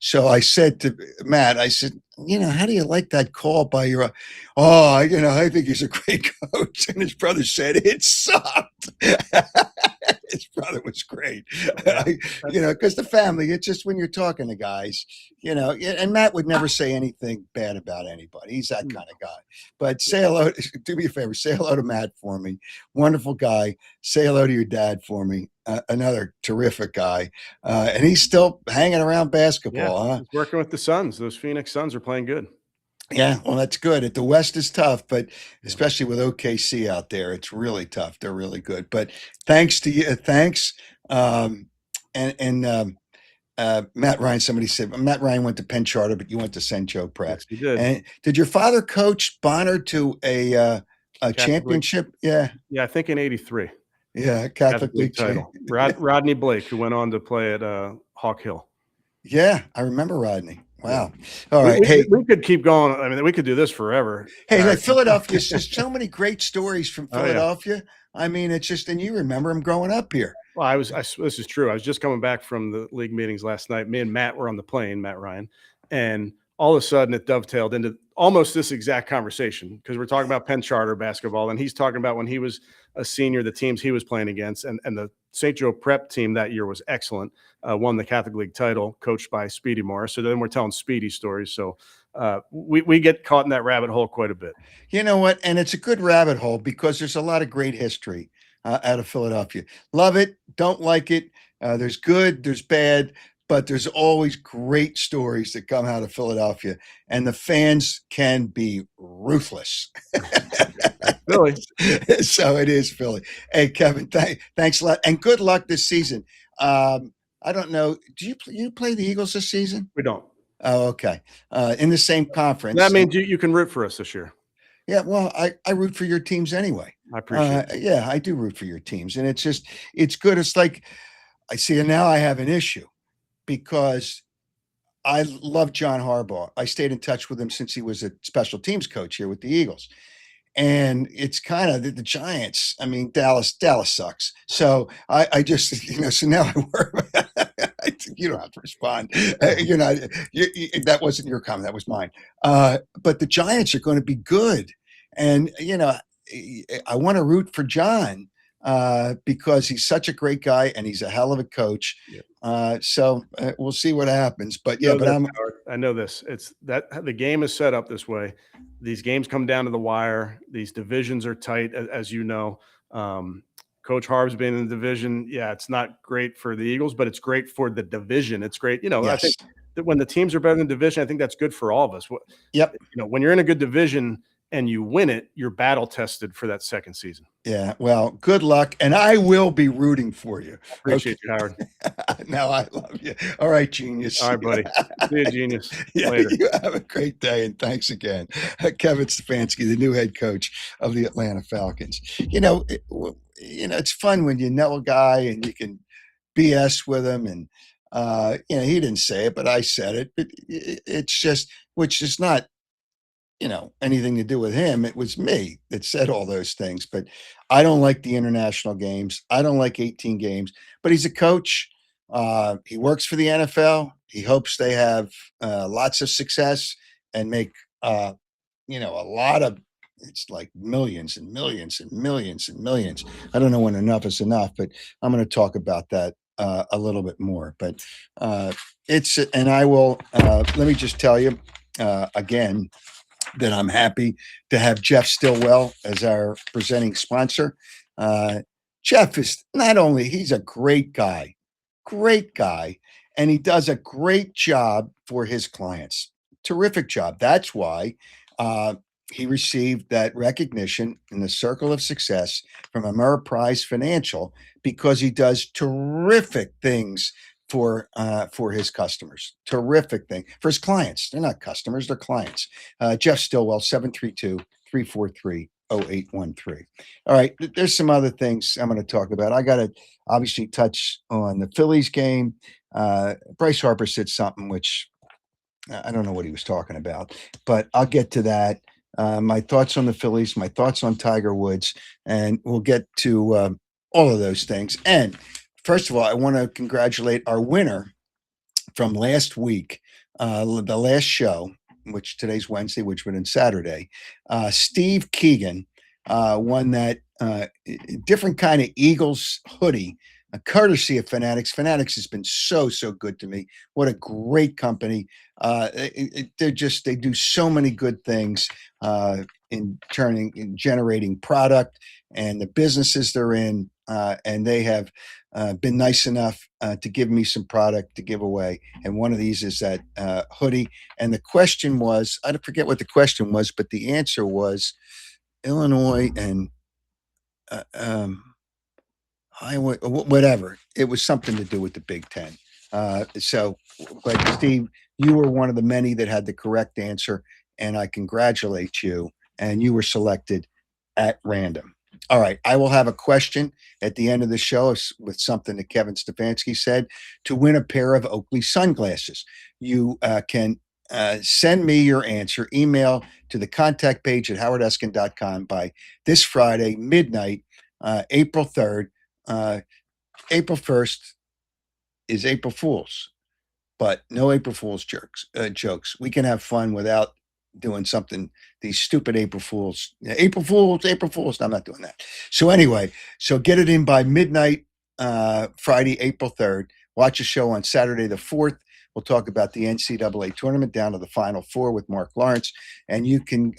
So I said to Matt, I said, how do you like that call by your, I think he's a great coach. And his brother said, it sucked. His brother was great, because the family, it's just when you're talking to guys, and Matt would never say anything bad about anybody. He's that kind of guy. But say hello, do me a favor, say hello to Matt for me. Wonderful guy. Say hello to your dad for me. Another terrific guy. And he's still hanging around basketball, huh? He's working with the Suns. Those Phoenix Suns are playing good. Yeah, well, that's good. The West is tough, but especially with OKC out there, it's really tough. They're really good. But thanks to you. Thanks. Matt Ryan, somebody said, Matt Ryan went to Penn Charter, but you went to St. Joe Prep. Yes, he did. And did your father coach Bonner to a championship? Yeah. Yeah, I think in 83. Yeah, Catholic League title. Rodney Blake, who went on to play at Hawk Hill. Yeah, I remember Rodney. Wow. All right. We could keep going. I mean, we could do this forever. Hey, like Philadelphia's just so many great stories from Philadelphia. Oh, yeah. I mean, it's just, and you remember him growing up here. Well, this is true. I was just coming back from the league meetings last night. Me and Matt were on the plane, Matt Ryan, and all of a sudden it dovetailed into almost this exact conversation because we're talking about Penn Charter basketball, and he's talking about when he was a senior, the teams he was playing against, and the St. Joe Prep team that year was excellent, won the Catholic League title, coached by Speedy Morris. So then we're telling Speedy stories. So we get caught in that rabbit hole quite a bit. You know what? And it's a good rabbit hole because there's a lot of great history out of Philadelphia. Love it, don't like it. There's good, there's bad, but there's always great stories that come out of Philadelphia, and the fans can be ruthless. Philly. So it is Philly. Hey, Kevin, thanks a lot, and good luck this season. I don't know. Do you play the Eagles this season? We don't. Oh, okay. In the same conference. That means you can root for us this year. Yeah, well, I root for your teams anyway. I appreciate it. Yeah, I do root for your teams, and it's good. It's like I see, and now I have an issue because I love John Harbaugh. I stayed in touch with him since he was a special teams coach here with the Eagles. And it's kind of the Giants. I mean, Dallas sucks. So I just, so now I work. You don't have to respond. That wasn't your comment. That was mine. But the Giants are going to be good. And, I want to root for John, because he's such a great guy and he's a hell of a coach. Yeah. So we'll see what happens. But yeah, Know but this, I'm Howard. I know this. It's that the game is set up this way. These games come down to the wire. These divisions are tight, as you know. Coach Harb's been in the division. Yeah, it's not great for the Eagles, but it's great for the division. It's great. I yes, think that when the teams are better than division, I think that's good for all of us. yep. When you're in a good division and you win it, you're battle tested for that second season. Yeah, well, good luck, and I will be rooting for you. Okay. Appreciate you, Howard. Now I love you. All right, genius. All right, buddy. See you, genius. Yeah, Later. you have a great day, and thanks again. Kevin Stefanski, the new head coach of the Atlanta Falcons. It's fun when you know a guy and you can BS with him, and he didn't say it, but I said it. But it's just, which is not anything to do with him. It was me that said all those things. But I don't like the international games. I don't like 18 games. But he's a coach. He works for the NFL. He hopes they have lots of success and make a lot of. It's like millions and millions and millions and millions. I don't know when enough is enough, but I'm going to talk about that a little bit more. But and I will. Let me just tell you again that I'm happy to have Jeff Stillwell as our presenting sponsor. Jeff is he's a great guy, and he does a great job for his clients. Terrific job. That's why he received that recognition in the Circle of Success from Ameriprise Financial, because he does terrific things for his customers. Terrific thing for his clients. They're not customers, they're clients. Jeff Stillwell, 732-343-0813. All right, there's some other things I'm going to talk about. I got to obviously touch on the Phillies game. Bryce Harper said something which I don't know what he was talking about, but I'll get to that. My thoughts on the Phillies, my thoughts on Tiger Woods, and we'll get to all of those things. And first of all, I want to congratulate our winner from last week, the last show, which today's Wednesday, which would have been Saturday. Steve Keegan won that different kind of Eagles hoodie, a courtesy of Fanatics. Fanatics has been so good to me. What a great company. They do so many good things in generating product and the businesses they're in. And they have been nice enough to give me some product to give away. And one of these is that hoodie. And the question was, I forget what the question was, but the answer was Illinois and Iowa, whatever. It was something to do with the Big Ten. But Steve, you were one of the many that had the correct answer, and I congratulate you. And you were selected at random. All right, I will have a question at the end of the show with something that Kevin Stefanski said to win a pair of Oakley sunglasses. You can send me your answer, email to the contact page at howardeskin.com by this Friday, midnight, April 3rd. April 1st is April Fool's, but no April Fool's jokes. We can have fun without doing something, these stupid April Fools. April Fools. No, I'm not doing that. So anyway, get it in by midnight, Friday, April 3rd. Watch a show on Saturday the 4th. We'll talk about the NCAA tournament down to the Final Four with Mark Lawrence, and you can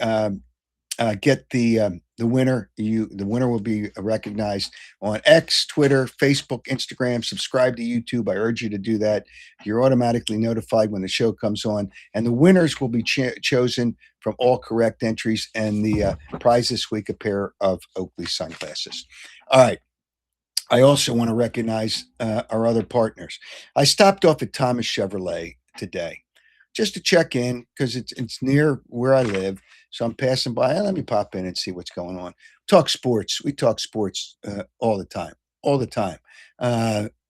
get the winner. The winner will be recognized on X, Twitter, Facebook, Instagram. Subscribe to YouTube. I urge you to do that. You're automatically notified when the show comes on, and the winners will be chosen from all correct entries. And the prize this week, a pair of Oakley sunglasses. All right. I also want to recognize our other partners. I stopped off at Thomas Chevrolet today just to check in because it's near where I live. So I'm passing by. Let me pop in and see what's going on. Talk sports. We talk sports all the time.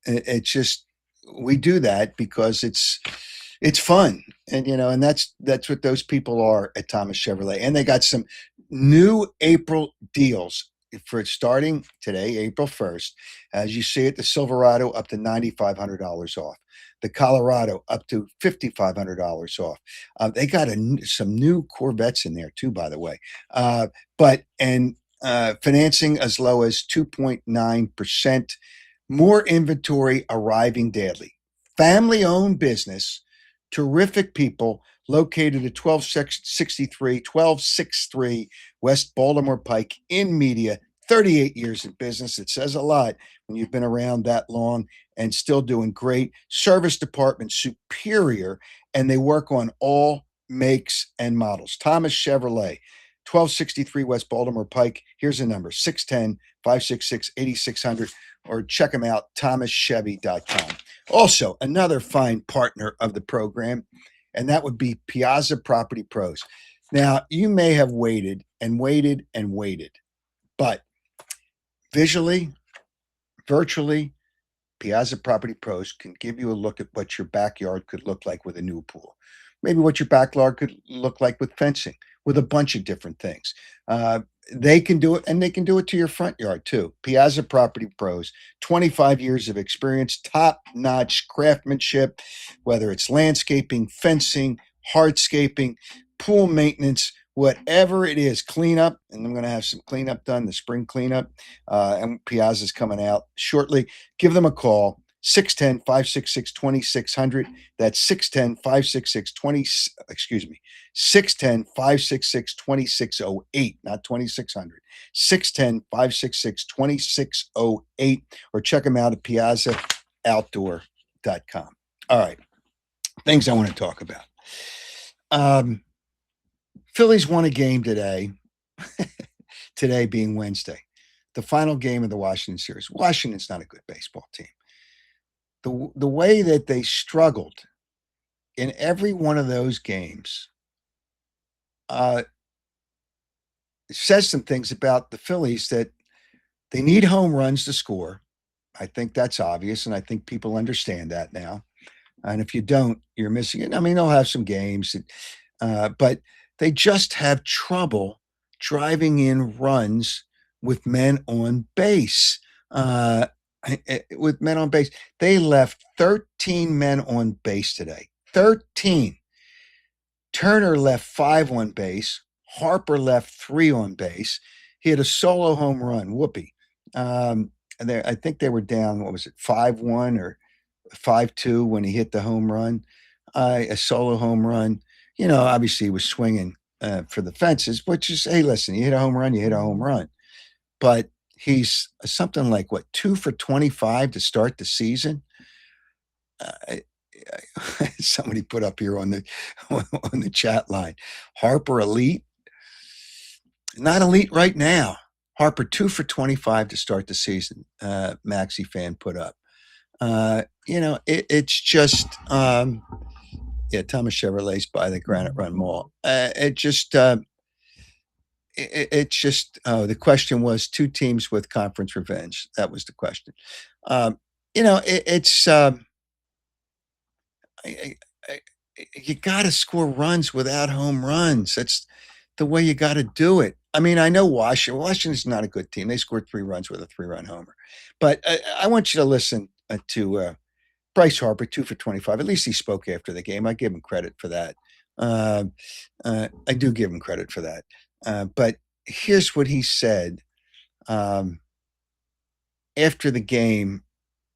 It's just we do that because it's fun, and that's what those people are at Thomas Chevrolet. And they got some new April deals for starting today, April 1st. As you see it, the Silverado up to $9,500 off. The Colorado up to $5,500 off. They got some new Corvettes in there too, by the way. Financing as low as 2.9%. More inventory arriving daily. Family-owned business, terrific people located at 1263 West Baltimore Pike in media, 38 years in business. It says a lot when you've been around that long and still doing great. Service department superior, and they work on all makes and models. Thomas Chevrolet, 1263 West Baltimore Pike. Here's the number, 610-566-8600, or check them out, thomaschevy.com. Also, another fine partner of the program, and that would be Piazza Property Pros. Now, you may have waited and waited and waited, but visually, virtually, Piazza Property Pros can give you a look at what your backyard could look like with a new pool. Maybe what your backyard could look like with fencing, with a bunch of different things. They can do it, and they can do it to your front yard too. Piazza Property Pros, 25 years of experience, top-notch craftsmanship, whether it's landscaping, fencing, hardscaping, pool maintenance, whatever it is, cleanup, and I'm going to have some cleanup done, the spring cleanup, and Piazza's coming out shortly. Give them a call, 610-566-2600. That's 610-566-2608, not 2600. 610-566-2608, or check them out at piazzaoutdoor.com. All right, things I want to talk about. Phillies won a game today, today being Wednesday, the final game of the Washington series. Washington's not a good baseball team. The way that they struggled in every one of those games says some things about the Phillies, that they need home runs to score. I think that's obvious, and I think people understand that now. And if you don't, you're missing it. I mean, they'll have some games, but they just have trouble driving in runs with men on base. With men on base, they left 13 men on base today. 13. Turner left 5 on base. Harper left 3 on base. He had a solo home run. Whoopee. And I think they were down, what was it, 5-1 or 5-2 when he hit the home run, a solo home run. You know, obviously he was swinging for the fences, which is, hey, listen, you hit a home run, you hit a home run. But he's something like, what, 2 for 25 to start the season? Somebody put up here on the chat line, Harper elite? Not elite right now. Harper 2 for 25 to start the season. Maxi fan put up. You know, it's just, yeah, Thomas Chevrolet's by the Granite Run Mall. It's just, the question was 2 teams with conference revenge. That was the question. You know, you got to score runs without home runs. That's the way you got to do it. I mean, I know Washington's not a good team. They scored 3 runs with a 3-run homer. But I want you to listen to Bryce Harper, 2 for 25. At least he spoke after the game. I give him credit for that. I do give him credit for that. But here's what he said after the game,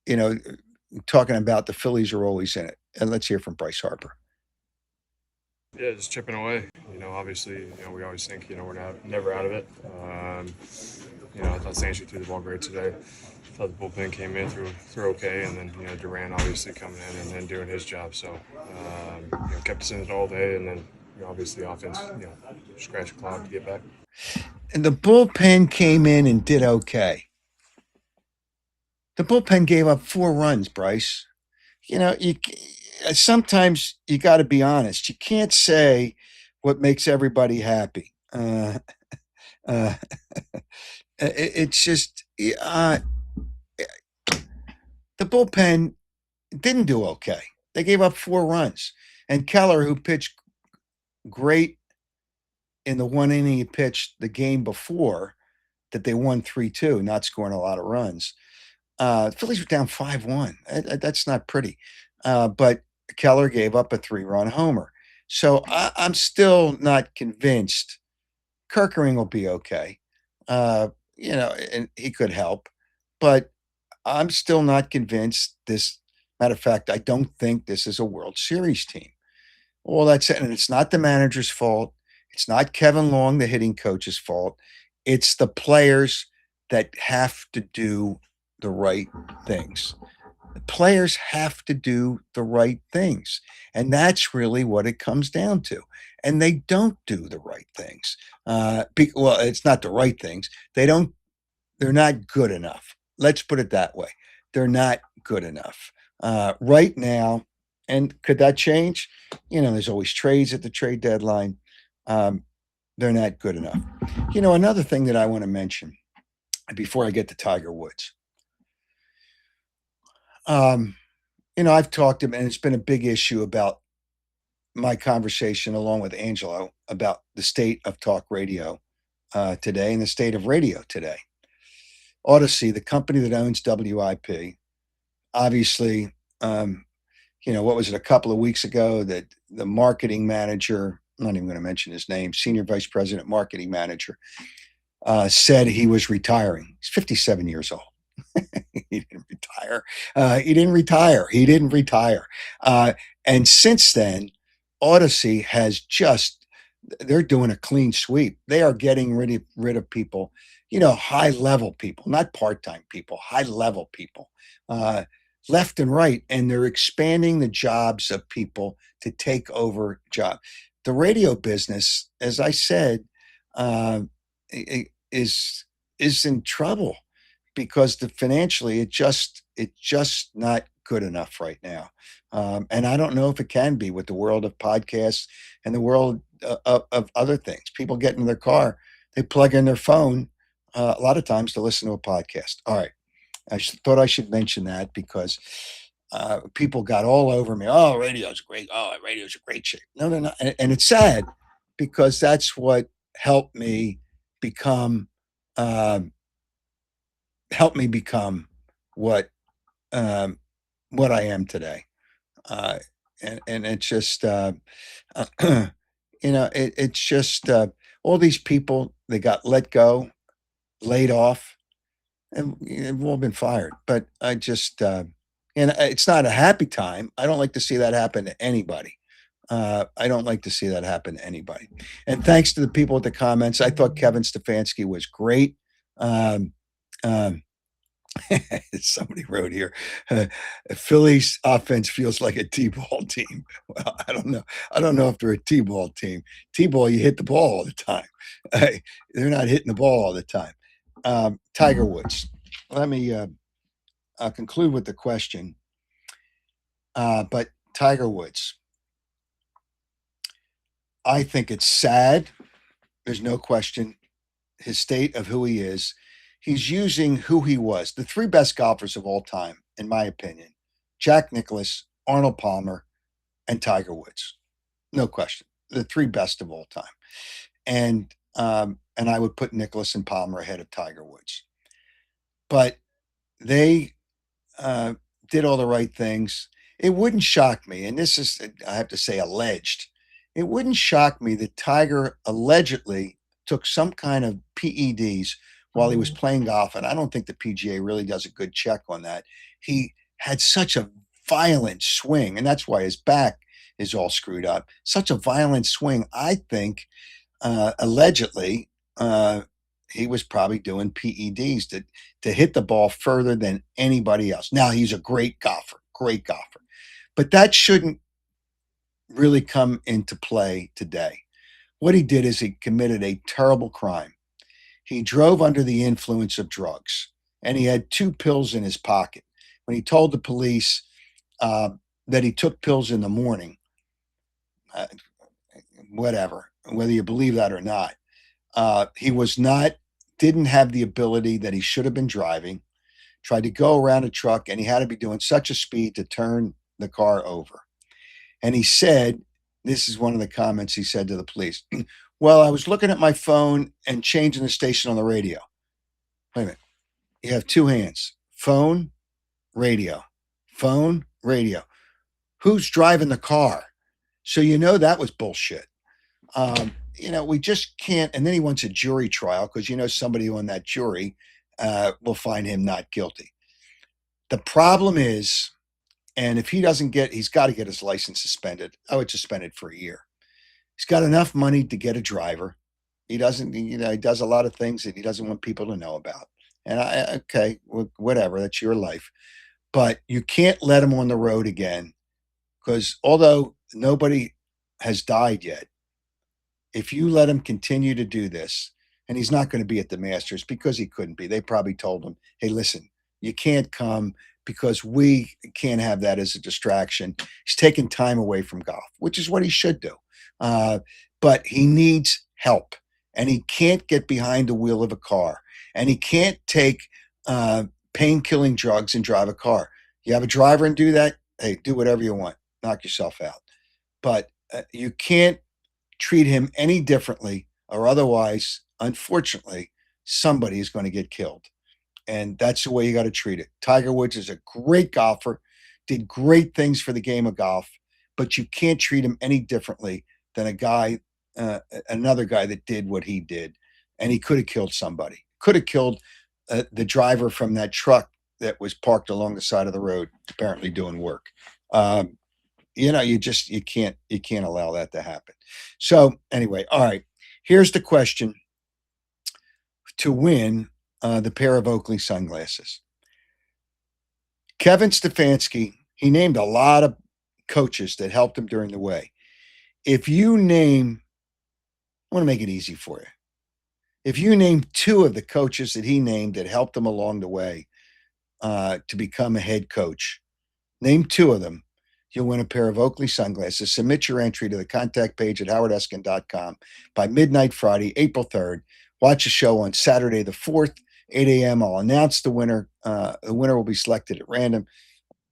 you know, talking about the Phillies are always in it. And let's hear from Bryce Harper. Yeah, just chipping away. You know, obviously, you know, we always think, you know, we're never out of it. You know, I thought Sancho threw the ball great today. I thought the bullpen came in, threw okay, and then, you know, Duran obviously coming in and then doing his job. So, you know, kept us in it all day, and then, you know, obviously the offense, you know, scratch a cloud to get back. And the bullpen came in and did okay. The bullpen gave up 4 runs, Bryce. You know, sometimes you got to be honest. You can't say what makes everybody happy. It's just the bullpen didn't do okay. They gave up 4 runs. And Keller, who pitched great in the 1 inning he pitched the game before that they won 3-2, not scoring a lot of runs. Phillies were down 5-1. That's not pretty. But Keller gave up a 3-run homer. So I'm still not convinced. Kerkering will be okay. And he could help, but I'm still not convinced this. Matter of fact, I don't think this is a World Series team. Well, that's it. And it's not the manager's fault. It's not Kevin Long, the hitting coach's fault. It's the players that have to do the right things. The players have to do the right things. And that's really what it comes down to. And they don't do the right things. Well, it's not the right things. They're not good enough. Let's put it that way. They're not good enough. Right now, and could that change? There's always trades at the trade deadline. They're not good enough. Another thing that I want to mention before I get to Tiger Woods. I've talked to him, and it's been a big issue about my conversation along with Angelo about the state of talk radio today and the state of radio today. Odyssey, the company that owns WIP, obviously, what was it, a couple of weeks ago that the marketing manager, I'm not even going to mention his name, senior vice president marketing manager, said he was retiring. He's 57 years old. He didn't retire. And since then, Odyssey they're doing a clean sweep. They are getting rid of people, high level people, not part-time people, high level people, left and right. And they're expanding the jobs of people to take over jobs. The radio business, as I said, is in trouble because financially it's just not good enough right now. And I don't know if it can be with the world of podcasts and the world of other things. People get in their car, they plug in their phone a lot of times to listen to a podcast. All right. I thought I should mention that because people got all over me. Oh, radio's great. Oh, radio's a great shit. No, they're not. And it's sad because that's what helped me become what I am today. And it's just, it's just all these people, they got let go, laid off, and they've all been fired. But I just, and it's not a happy time. I don't like to see that happen to anybody. I don't like to see that happen to anybody. And thanks to the people with the comments, I thought Kevin Stefanski was great. Somebody wrote here, Phillies offense feels like a T-ball team. Well, I don't know. I don't know if they're a T-ball team. T-ball, you hit the ball all the time. They're not hitting the ball all the time. Tiger Woods. Let me conclude with the question. But Tiger Woods, I think it's sad. There's no question. His state of who he is. He's using who he was. The three best golfers of all time, in my opinion, Jack Nicklaus, Arnold Palmer, and Tiger Woods. No question. The three best of all time. And I would put Nicklaus and Palmer ahead of Tiger Woods. But they did all the right things. It wouldn't shock me, and this is, I have to say, alleged. It wouldn't shock me that Tiger allegedly took some kind of PEDs while he was playing golf. And I don't think the PGA really does a good check on that. He had such a violent swing, and that's why his back is all screwed up. Such a violent swing. I think allegedly he was probably doing PEDs to hit the ball further than anybody else. Now, he's a great golfer. But that shouldn't really come into play today. What he did is he committed a terrible crime. He drove under the influence of drugs, and he had 2 pills in his pocket. When he told the police that he took pills in the morning, whatever, whether you believe that or not, didn't have the ability that he should have been driving, tried to go around a truck, and he had to be doing such a speed to turn the car over. And he said, this is one of the comments he said to the police, well, I was looking at my phone and changing the station on the radio. Wait a minute. You have 2 hands. Phone, radio. Phone, radio. Who's driving the car? So that was bullshit. we just can't. And then he wants a jury trial because, somebody on that jury will find him not guilty. The problem is, and if he doesn't he's got to get his license suspended. I would suspend it for a year. He's got enough money to get a driver. He doesn't, he does a lot of things that he doesn't want people to know about. And okay, whatever, that's your life. But you can't let him on the road again because although nobody has died yet, if you let him continue to do this, and he's not going to be at the Masters because he couldn't be. They probably told him, hey, listen, you can't come because we can't have that as a distraction. He's taking time away from golf, which is what he should do. But he needs help, and he can't get behind the wheel of a car, and he can't take pain-killing drugs and drive a car. You have a driver and do that, hey, do whatever you want. Knock yourself out. But you can't treat him any differently, or otherwise, unfortunately, somebody is going to get killed. And that's the way you got to treat it. Tiger Woods is a great golfer, did great things for the game of golf, but you can't treat him any differently than another guy that did what he did. And he could have killed somebody. Could have killed the driver from that truck that was parked along the side of the road, apparently doing work. You can't allow that to happen. So anyway, all right, here's the question to win the pair of Oakley sunglasses. Kevin Stefanski, he named a lot of coaches that helped him during the way. If you name, I want to make it easy for you. If you name two of the coaches that he named that helped him along the way to become a head coach, name two of them, you'll win a pair of Oakley sunglasses. Submit your entry to the contact page at howardeskin.com by midnight Friday, April 3rd. Watch the show on Saturday the 4th, 8 a.m. I'll announce the winner. The winner will be selected at random.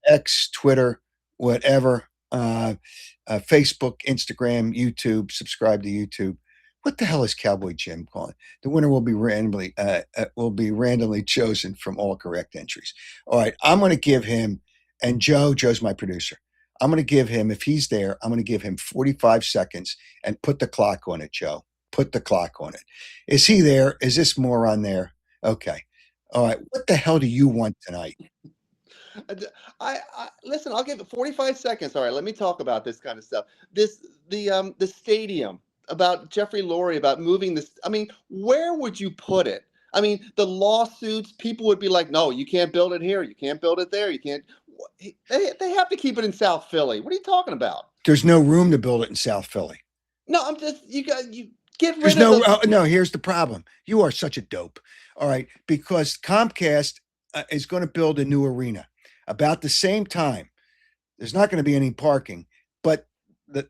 X, Twitter, whatever, Facebook, Instagram, YouTube. Subscribe to YouTube. What the hell is Cowboy Jim calling? The winner will be randomly chosen from all correct entries. All right, I'm going to give him, and Joe's my producer. I'm going to give him, if he's there, I'm going to give him 45 seconds and put the clock on it, Joe. Put the clock on it. Is he there? Is this moron there? Okay. All right. What the hell do you want tonight? I listen, I'll give it 45 seconds. All right, let me talk about this kind of stuff. The stadium, about Jeffrey Lurie, about moving this. I mean, where would you put it? I mean, the lawsuits, people would be like, no, you can't build it here. You can't build it there. You can't. They have to keep it in South Philly. What are you talking about? There's no room to build it in South Philly. No, I'm just, you get rid of no, here's the problem. You are such a dope. All right, because Comcast is going to build a new arena about the same time. There's not going to be any parking, but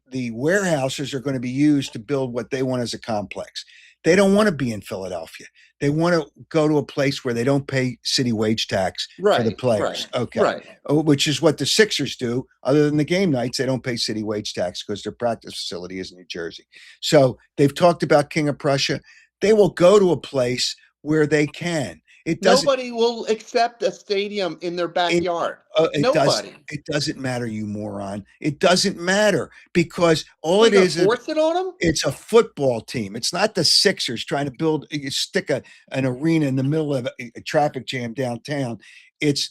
the warehouses are going to be used to build what they want as a complex. They don't want to be in Philadelphia. They want to go to a place where they don't pay city wage tax for the players. Right, okay. Right. Which is what the Sixers do. Other than the game nights, they don't pay city wage tax because their practice facility is in New Jersey. So they've talked about King of Prussia. They will go to a place where they can. Nobody will accept a stadium in their backyard. Nobody. It doesn't matter, you moron. It doesn't matter because all it is force it on them? It's a football team. It's not the Sixers trying to stick an arena in the middle of a traffic jam downtown. It's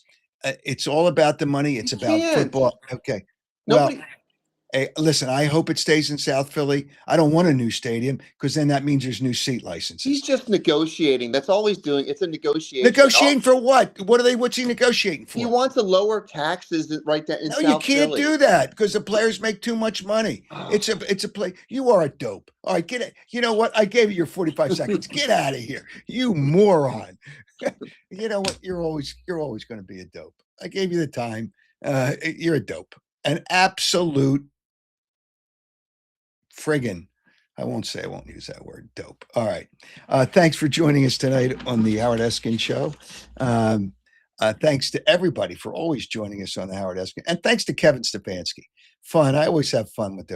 all about the money. It's about football. Okay. Nobody. Well, hey, listen, I hope it stays in South Philly. I don't want a new stadium because then that means there's new seat licenses. He's just negotiating. That's all he's doing. It's a negotiation. Negotiating for what? What's he negotiating for? He wants to lower taxes right there in South Philly. No, you can't do that because the players make too much money. It's a play. You are a dope. All right, get it. You know what? I gave you your 45 seconds. Get out of here, you moron. You know what? You're always going to be a dope. I gave you the time. You're a dope. An absolute friggin', I won't use that word, dope. All right. Thanks for joining us tonight on the Howard Eskin Show. Thanks to everybody for always joining us on the Howard Eskin. And thanks to Kevin Stefanski. Fun. I always have fun with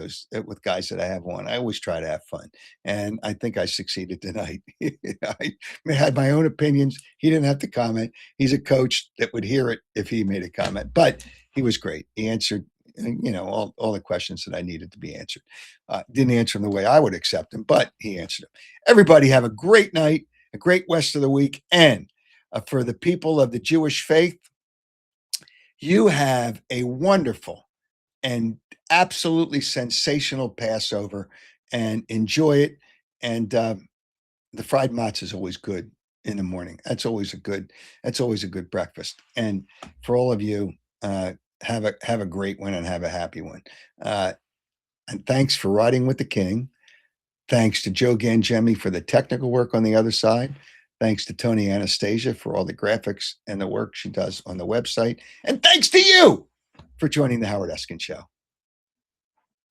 guys that I have on. I always try to have fun. And I think I succeeded tonight. I had my own opinions. He didn't have to comment. He's a coach that would hear it if he made a comment. But he was great. He answered you know, all the questions that I needed to be answered. Didn't answer them the way I would accept them, but he answered them. Everybody have a great night, a great rest of the week. And for the people of the Jewish faith, you have a wonderful and absolutely sensational Passover, and enjoy it. And the fried matzah is always good in the morning. That's always a good breakfast. And for all of you, have a great one and have a happy one. And thanks for riding with the king. Thanks to Joe Gangemi for the technical work on the other side. Thanks to Tony Anastasia for all the graphics and the work she does on the website. And thanks to you for joining the Howard Eskin Show.